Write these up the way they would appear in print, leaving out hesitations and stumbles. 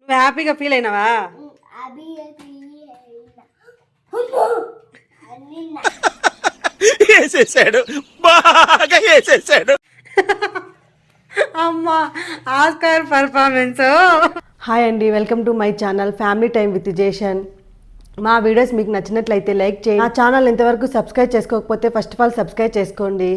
నువ్వు హ్యాపీగా ఫీల్ అయినావా? వేసేసాడు, బాగా వేసేసాడు. అమ్మా ఆస్కార్ పర్ఫార్మెన్స్. హాయ్ అండి, welcome to my channel family time with Jeshan. మా వీడియోస్ మీకు నచ్చినట్లయితే లైక్ చేయండి. నా ఛానల్ ఇంతవరకు సబ్స్క్రైబ్ చేసుకోకపోతే ఫస్ట్ ఆఫ్ ఆల్ సబ్స్క్రైబ్ చేసుకోండి.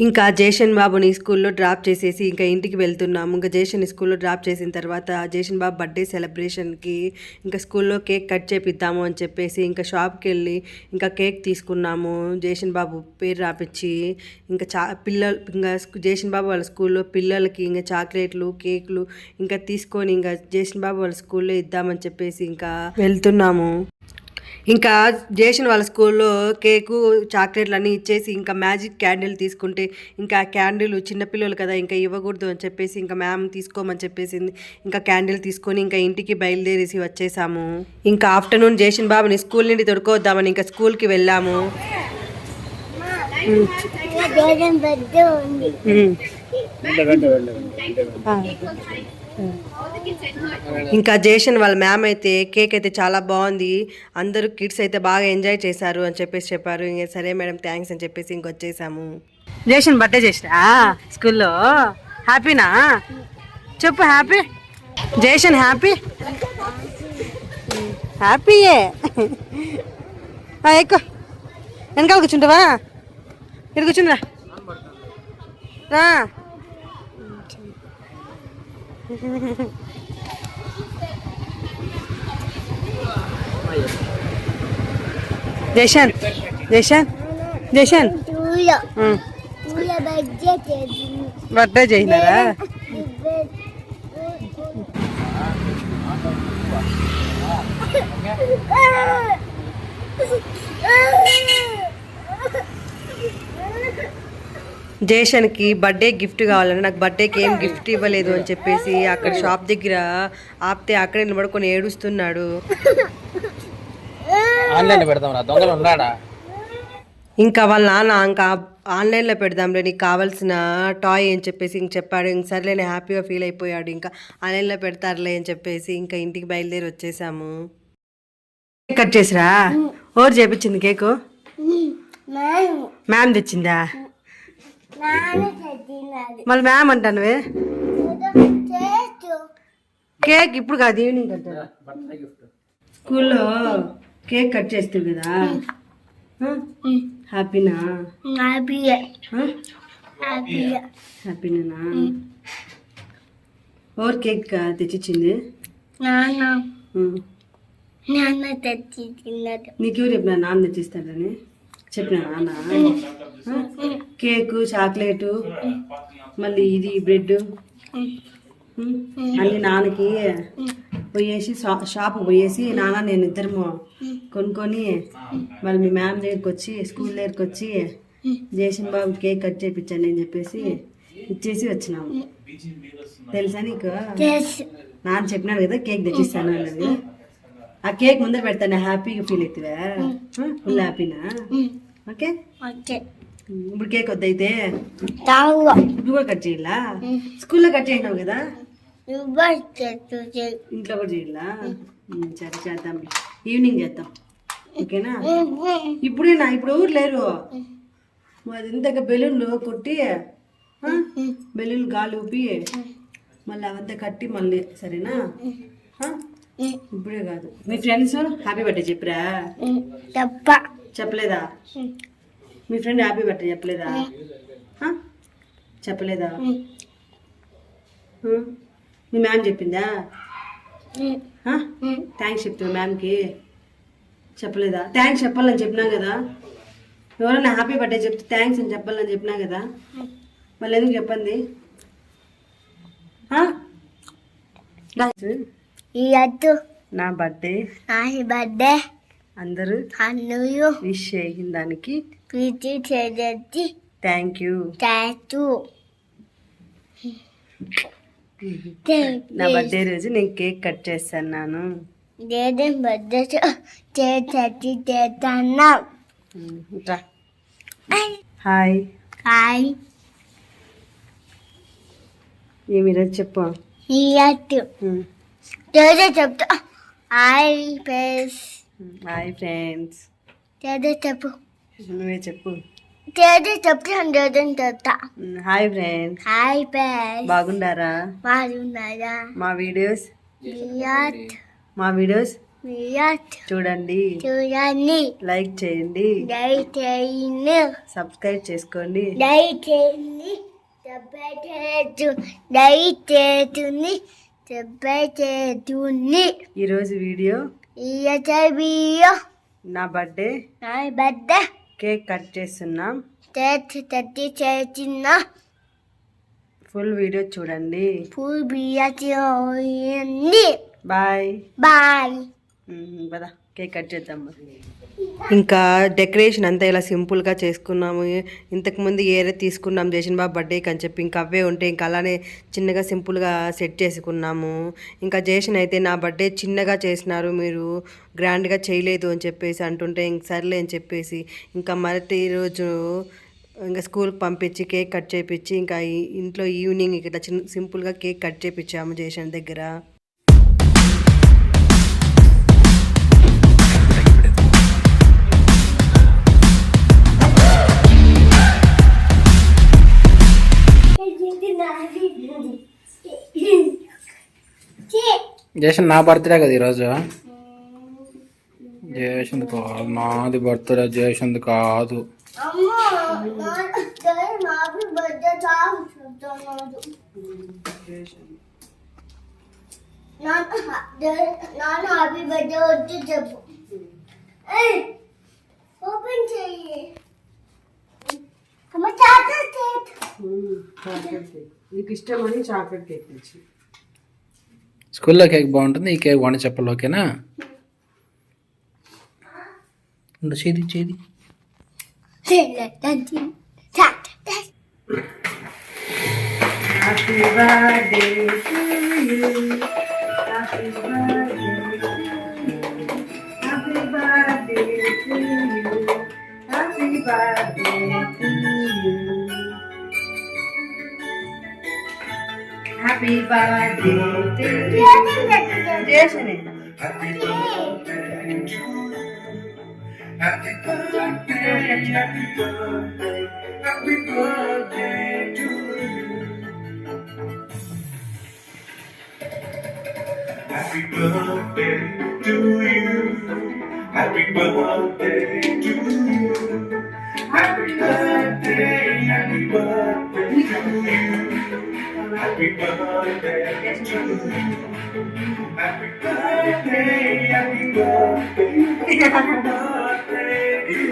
ఇంకా జేషన్ బాబుని స్కూల్లో డ్రాప్ చేసేసి ఇంకా ఇంటికి వెళ్తున్నాము. ఇంకా జేషన్ స్కూల్లో డ్రాప్ చేసిన తర్వాత జేషన్ బాబు బర్త్డే సెలబ్రేషన్కి ఇంకా స్కూల్లో కేక్ కట్ చేపిద్దాము అని చెప్పేసి ఇంకా షాప్కి వెళ్ళి ఇంకా కేక్ తీసుకున్నాము. జేషన్ బాబు పేరు రాపిచ్చి ఇంకా పిల్లలు ఇంకా జేషన్ బాబు వాళ్ళ స్కూల్లో పిల్లలకి ఇంకా చాక్లెట్లు కేకులు ఇంకా తీసుకొని ఇంకా జేషన్ బాబు వాళ్ళ స్కూల్లో ఇద్దామని చెప్పేసి ఇంకా వెళ్తున్నాము. ఇంకా జేషన్ వాళ్ళ స్కూల్లో కేకు చాక్లెట్లు అన్నీ ఇచ్చేసి ఇంకా మ్యాజిక్ క్యాండిల్ తీసుకుంటే ఇంకా క్యాండిల్ చిన్నపిల్లలు కదా ఇంకా ఇవ్వకూడదు అని చెప్పేసి ఇంకా మ్యామ్ తీసుకోమని చెప్పేసింది. ఇంకా క్యాండిల్ తీసుకొని ఇంకా ఇంటికి బయలుదేరేసి వచ్చేసాము. ఇంకా ఆఫ్టర్నూన్ జేషన్ బాబుని స్కూల్ నుండి తొడుకోవద్దామని ఇంకా స్కూల్కి వెళ్ళాము. ఇంకా జేషన్ వాళ్ళ మ్యామ్ అయితే కేక్ అయితే చాలా బాగుంది, అందరూ కిడ్స్ అయితే బాగా ఎంజాయ్ చేశారు అని చెప్పేసి చెప్పారు. ఇంకా సరే మేడం థ్యాంక్స్ అని చెప్పేసి ఇంకొచ్చేసాము. జేషన్ బర్త్డే చేసినా స్కూల్లో హ్యాపీనా చెప్పు. హ్యాపీ జేషన్ హ్యాపీ హ్యాపీయే. ఎక్కువ వెనకాల కూర్చుంటావా? ఇక్కడ కూర్చుందిరా రా. జేషన్ జేషన్ జేషన్ బర్త్డే చేసినారా? జేషన్కి బర్త్డే గిఫ్ట్ కావాలని నాకు బర్త్డేకి ఏం గిఫ్ట్ ఇవ్వలేదు అని చెప్పేసి అక్కడ షాప్ దగ్గర ఆపితే అక్కడే నిలబడుకొని ఏడుస్తున్నాడు. ఇంకా వాళ్ళ నాన్న ఇంకా ఆన్లైన్లో పెడదాంలే నీకు కావాల్సిన టాయ్ అని చెప్పేసి ఇంక చెప్పాడు. ఇంక సర్లే నేను హ్యాపీగా ఫీల్ అయిపోయాడు. ఇంకా ఆన్లైన్లో పెడతారులే అని చెప్పేసి ఇంకా ఇంటికి బయలుదేరి వచ్చేసాము. కేక్ కట్ చేసిరా? ఓరు చేపించింది కేకు? మ్యామ్ తెచ్చిందా? మళ్ళీ మ్యామ్ అంటానువే. కేక్ ఇప్పుడు కాదు, ఈవినింగ్ కట్టారు. స్కూల్లో కేక్ కట్ చేస్తావు కదా, హ్యాపీనా? హ్యాపీనా? Or cake తెచ్చిచ్చింది? నీకెవరు చెప్పినా నాన్న తెచ్చిస్తాడని చెప్పినా? నాన్న కేకు చాక్లెటు మళ్ళీ ఇది బ్రెడ్ అన్ని నాన్నకి పోయేసి షాప్కి పోయేసి నాన్న నేను ఇద్దరము కొనుక్కొని మళ్ళీ మీ మ్యామ్ దగ్గరికి వచ్చి స్కూల్ దగ్గరికి వచ్చి జేషన్ బాబు కేక్ కట్ చేయించండి అని చెప్పేసి ఇచ్చేసి వచ్చినాము. తెలుసా నీకు? నాన్న చెప్పినాడు కదా కేక్ తెచ్చిస్తాను అన్నది. ఆ కేక్ ముందర పెడతాను, హ్యాపీగా ఫీల్ అవుతావా? ఫుల్ హ్యాపీనా? ఓకే. ఇప్పుడు కేక్ వద్దయితే ఇప్పుడు కూడా కట్ చేయాలా? స్కూల్లో కట్ చేసినావు కదా, ఇంట్లో కూడా చేయాలా? సరే చేద్దాం, ఈవినింగ్ చేద్దాం. ఓకేనా? ఇప్పుడేనా? ఇప్పుడు ఊరు లేరు. అది ఇంతగా బెలూన్లు కొట్టి బెలూన్లు గాలి ఊపి మళ్ళీ అవంతా కట్టి మళ్ళీ. సరేనా? ఇప్పుడే కాదు. మీ ఫ్రెండ్స్ హ్యాపీ బర్త్డే చెప్పరా? చెప్పలేదా? మీ ఫ్రెండ్ హ్యాపీ బర్త్డే చెప్పలేదా? చెప్పలేదా? మీ మ్యామ్ చెప్పిందా? థ్యాంక్స్ చెప్తా మ్యామ్కి? చెప్పలేదా? థ్యాంక్స్ చెప్పాలని చెప్పినా కదా. ఎవరైనా హ్యాపీ బర్త్డే చెప్తే థ్యాంక్స్ అని చెప్పాలని చెప్పినా కదా, మళ్ళీ ఎందుకు చెప్పండి? నా బర్త్డే అందరూ విష్ చేసిన దానికి థ్యాంక్ యూ. నా బర్త్డే రోజు నేను కేక్ కట్ చేస్తాను. Hi hi. ఏమి ఈరోజు చెప్పు. There's a chapter. I press. Hi friends. There's a chapter. నువ్వే చెప్పు. There's a chapter and there's a chapter. Hi friends. I press. బాగుండారా? Marunaya. మా వీడియోస్ Miyat. చూడండి, Turani. లైక్ చేయండి, Daitini. సబ్స్క్రైబ్ చేసుకోండి. Daitini. Daitini. Daitini. ఈరోజు video Iyatabio. నా birthday I bedda. Cake cut చేస్తున్నాం. Tati Chatina. Full video చూడండి. Full Biati. Bye. Bye. పద cake cut చేద్దాం. ఇంకా డెకరేషన్ అంతా ఇలా సింపుల్గా చేసుకున్నాము. ఇంతకుముందు ఏరే తీసుకున్నాం జేషన్ బాబు బర్త్డేకి అని చెప్పి, ఇంకా అవే ఉంటే ఇంకా అలానే చిన్నగా సింపుల్గా సెట్ చేసుకున్నాము. ఇంకా జేషన్ అయితే నా బర్త్డే చిన్నగా చేసినారు, మీరు గ్రాండ్గా చేయలేదు అని చెప్పేసి అంటుంటే ఇంక సర్లే అని చెప్పేసి ఇంకా మరటి రోజు ఇంకా స్కూల్కి పంపించి కేక్ కట్ చేయించి ఇంకా ఇంట్లో ఈవినింగ్ ఇట్లా సింపుల్గా కేక్ కట్ చేయించాము జేషన్ దగ్గర. జేషన్ నా బర్త్డే కదా ఈరోజు. జేషన్ది కాదు, నాది బర్త్డే. జేషన్ది కాదు. నాన్న హ్యాపీ బర్త్డే వచ్చి చెప్పు. ఓపెన్ చెయ్యి. అమ్మ చాక్లెట్ కేక్. నీకు ఇష్టమని చాక్లెట్ కేక్ తెచ్చి. స్కూల్లో కేక్ బాగుంటుంది, ఈ కేక్ బాగుంటుంది చెప్పాలి. ఓకేనా? చేది చేది. Happy birthday to you. Happy birthday to you. Happy birthday to you. Happy birthday to you. జేషనే. Happy birthday to you. Happy birthday to you. Happy birthday, happy birthday to you. Happy birthday to you. Happy birthday, happy birthday, happy birthday to you.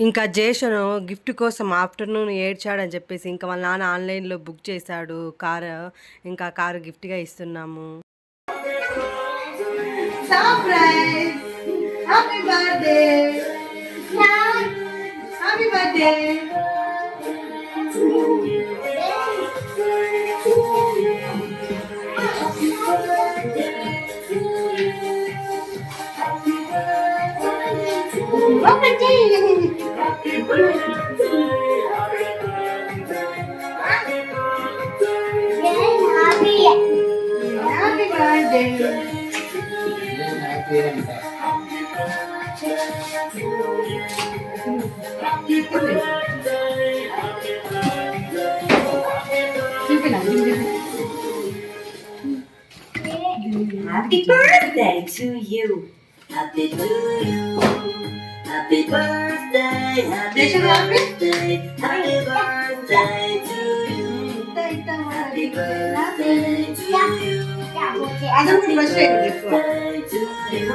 ఇంకా జేషను gift కోసం afternoon ఏడ్చాడని చెప్పేసి ఇంకా వాళ్ళ నాన్న ఆన్లైన్లో book చేశాడు car. ఇంకా కారు గిఫ్ట్గా ఇస్తున్నాము. Happy birthday. Happy birthday. Happy birthday to you. Happy to you. Happy birthday. Happy birthday. Happy birthday to you. Happy birthday to you. అదొక బ్రష్ ఎక్కువ. Birthday to you.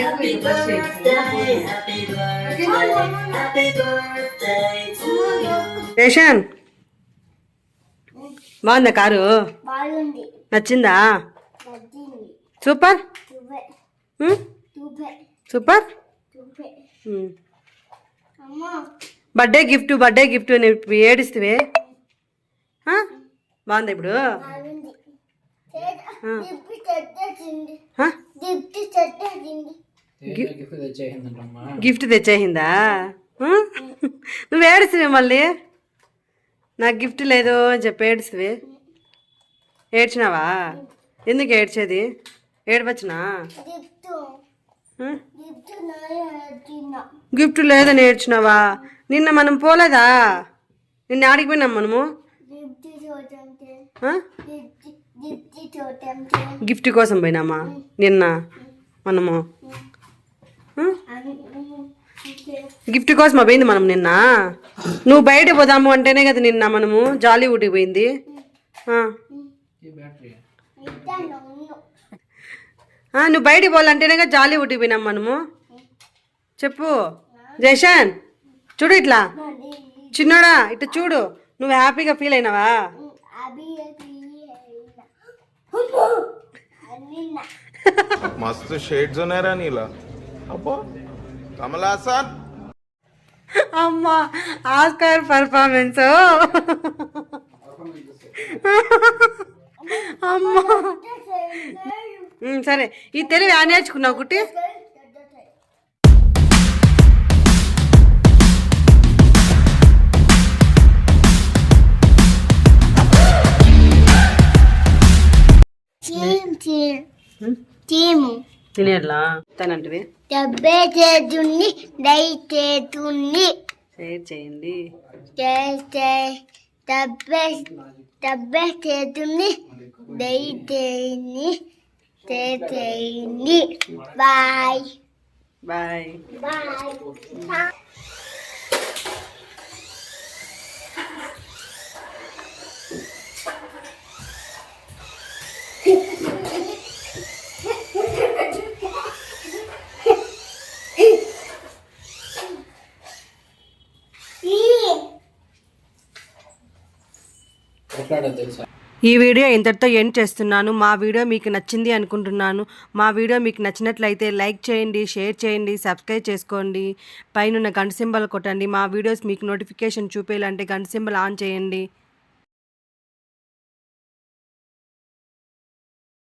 Happy birthday. Happy birthday. Happy birthday to you. జేషన్ బాగుందా car? బాగుంది. నచ్చిందా? నచ్చింది. Super. Super. Super. Super. అమ్మ birthday gift అని ఏడిస్తే బాగుందా ఇప్పుడు బాగుంది దిప్పు చెట్టేసింది హ? దిప్పు చెట్టేసింది గిఫ్ట్ తెచ్చేసిందంటమ్మా. గిఫ్ట్ తెచ్చేసిందా నువ్వు ఏడుస్తువే మళ్ళీ నాకు గిఫ్ట్ లేదు అని చెప్పి ఏడుస్తువే ఏడ్చినావా ఎందుకు ఏడ్చేది ఏడవచ్చునా దిప్పు దిప్పు నాయన గిఫ్ట్ లేదని ఏడ్చినావా నిన్న మనం పోలేదా నిన్న ఆడికి పోయినాం మనము దిప్పు చూడంటే ఆ? దిప్పు చూడంటే గిఫ్ట్ కోసం పోయినామా నిన్న మనము ఆ? గిఫ్ట్ కోసం పోయింది మనం నిన్న నువ్వు బయట పోదాము అంటేనే కదా నిన్న మనము జాలీవుడ్కి పోయింది ఆ. ఈ బ్యాటరీ నువ్వు బయటికి పోవాలంటేనే కదా జాలీవుడ్కి పోయినాం మనము చెప్పు జైషన్ చూడు ఇట్లా చిన్నోడా ఇట్లా చూడు నువ్వు హ్యాపీగా ఫీల్ అయినావా అభి मस्त शेड्स नाही रा नीला अप्पा कमल हासन అమ్మా ఆస్కార్ పర్ఫార్మెన్స్ అమ్మా సరే ఈ తెలుగు నేర్చుకున్నావు కుట్టి టీము తినేట్లా తనంటివి డబ్బే చేతుని దై చేతుని షేర్ చేయండి చేస్తే డబ్బే డబ్బే చేతుని దై చేని చేని బాయ్ బాయ్ బాయ్ కొట్లాడదు తెలుసా. ఈ వీడియో ఇంతటితో ఎండ్ చేస్తున్నాను మా వీడియో మీకు నచ్చింది అనుకుంటున్నాను మా వీడియో మీకు నచ్చినట్లయితే లైక్ చేయండి షేర్ చేయండి సబ్స్క్రైబ్ చేసుకోండి పైన గంట సింబల్ కొట్టండి మా వీడియోస్ మీకు నోటిఫికేషన్ చూపేయాలంటే గంట సింబల్ ఆన్ చేయండి